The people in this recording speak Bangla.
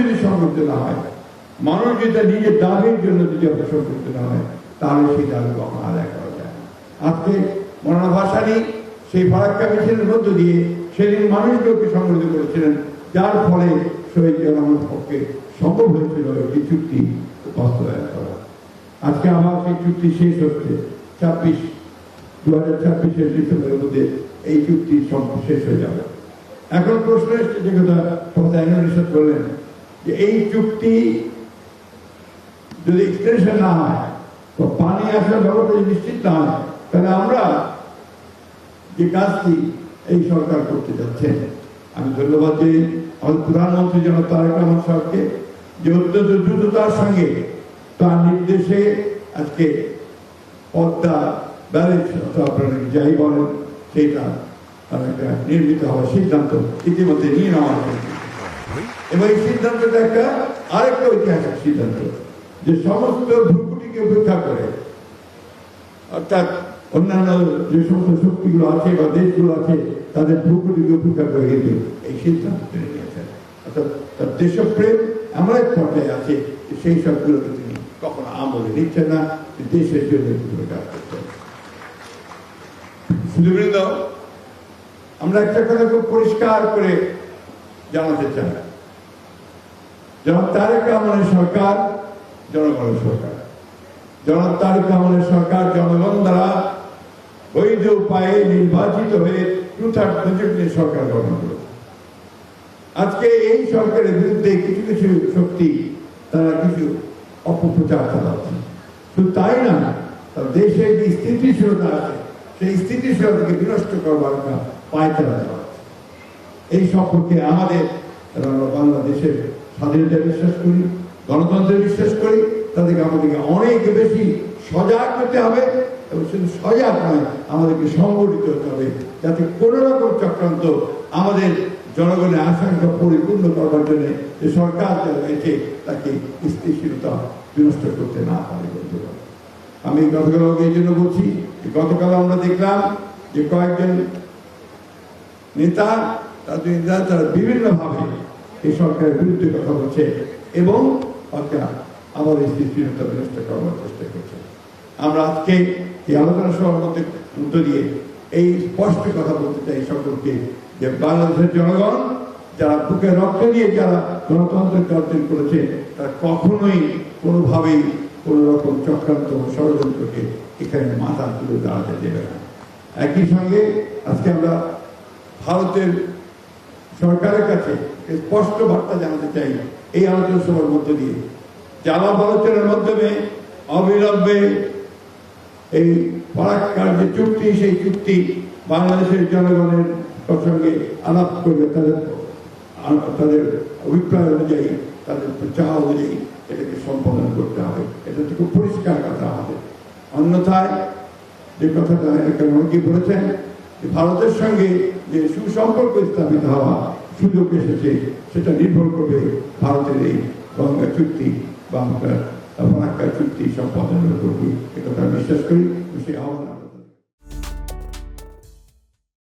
যদি সংযুক্ত না হয়, মানুষ যেটা নিজের দাবির জন্য যদি সংযুক্ত না হয়, তাহলে সেই দাবি কখনো আদায় করা যায় না। আজকে মৌলানা ভাসানী সেই ফারাক্কা মিছিলের মধ্য দিয়ে সেদিন মানুষগুলোকে সংগঠিত করেছিলেন, যার ফলে শহীদ জিয়াউর পক্ষে সম্ভব হয়েছিল একটি চুক্তি বাস্তবায়ন করা। আজকে আমার সেই চুক্তি শেষ হচ্ছে 2026 ডিসেম্বরের মধ্যে এই চুক্তি শেষ হয়ে যাবে। এখন প্রশ্ন এসছে, যে কথা নিশ্চিত করলেন, যে এই চুক্তি যদি এক্সটেনশন না হয়, তো পানি আসার ব্যাপারটা নিশ্চিত না হয়, তাহলে আমরা যে কাজটি এই সরকার করতে যাচ্ছেন, আমি ধন্যবাদ দিই আমাদের প্রধানমন্ত্রী জনাব তারেক রহমান সাহেবকে, যে অত্যন্ত দ্রুততার সঙ্গে তার নির্দেশে আজকে পদ্মা ব্যারেজ আপনারা যাই বলেন সেইটা একটা নির্মিত হওয়ার সিদ্ধান্ত ইতিমধ্যে নিয়ে নেওয়া হয়েছে। এবং এই সিদ্ধান্তটা আরেকটা ঐতিহাসিক সিদ্ধান্ত, যে সমস্ত ভূকুটিকে উপেক্ষা করে, অর্থাৎ অন্যান্য যে সমস্ত শক্তিগুলো আছে বা দেশগুলো আছে তাদের ভূকুটিকে উপেক্ষা করে কিন্তু এই সিদ্ধান্ত তিনি নিয়েছেন। অর্থাৎ তার দেশপ্রেম এমন এক পর্যায়ে আছে যে সেই সবগুলোকে তিনি কখনো আমলে নিচ্ছেন না, দেশের জন্য কাজ করছেন। সুধীবৃন্দ, আমরা একটা কথা খুব পরিষ্কার করে জানাতে চাই, জনাব তারেক রহমানের সরকার জনগণের সরকার। জনাব তারেক রহমানের সরকার জনগণ দ্বারা বৈধ উপায়ে নির্বাচিত হয়ে 2/3 সরকার গঠন করেছে। আজকে এই সরকারের বিরুদ্ধে কিছু কিছু শক্তি তারা কিছু অপপ্রচার চালাচ্ছে। শুধু তাই না, দেশের যে স্থিতিশীলতা আছে সেই স্থিতিশীলতাকে বিনষ্ট করবার পায়তারা চালাচ্ছে। এই সম্পর্কে আমাদের বাংলাদেশের স্বাধীনতা বিশ্বাস করি, গণতন্ত্রে বিশ্বাস করি, তাদেরকে আমাদেরকে অনেক বেশি সজাগ হতে হবে, এবং শুধু সজাগ নয়, আমাদেরকে সংগঠিত হতে হবে, যাতে কোনো রকম চক্রান্ত আমাদের জনগণের আশঙ্কা পরিপূর্ণ করবার জন্য যে সরকার যা রয়েছে তাকে স্থিতিশীলতা বিনষ্ট করতে না পারে। আমি গতকাল এই জন্য বলছি, গতকাল আমরা দেখলাম যে কয়েকজন নেতা তারা বিভিন্নভাবে এই সরকারের বিরুদ্ধে কথা বলছে এবং আমাদের স্থিতিশীলতা বিনষ্ট করবার চেষ্টা করছে। আমরা আজকে এই আলোচনা সভার মধ্য দিয়ে এই স্পষ্ট কথা বলতে চাই সকলকে, যে বাংলাদেশের জনগণ যারা বুকে রক্ত দিয়ে যারা গণতন্ত্রকে অর্জন করেছে, তারা কখনোই কোনোভাবেই কোন রকম চক্রান্ত ষড়যন্ত্রকে এখানে মাথা তুলে দাঁড়াতে দেবে না। একই সঙ্গে আজকে আমরা ভারতের সরকারের কাছে স্পষ্ট বার্তা জানাতে চাই এই আলোচনা সভার মধ্য দিয়ে, যে আলাপ আলোচনার মাধ্যমে অবিলম্বে এই ফারাক্কার যে চুক্তি, সেই চুক্তি বাংলাদেশের জনগণের সঙ্গে আলাপ করবে, তাদের অভিপ্রায় অনুযায়ী, তাদের চাওয়া অনুযায়ী এটাকে সম্পাদন করতে হবে। এটা তো খুব পরিষ্কার কথা আমাদের। অন্যথায় যে কথাটা অনেকেই বলেছেন, যে ভারতের সঙ্গে যে সুসম্পর্ক স্থাপিত হওয়া সুযোগ এসেছে, সেটা নির্ভর করবে ভারতের এই গঙ্গা চুক্তি বা ফারাক্কা চুক্তি সম্পাদনের উপর। এ কথা বিশ্বাস করি, সেই আহ্বান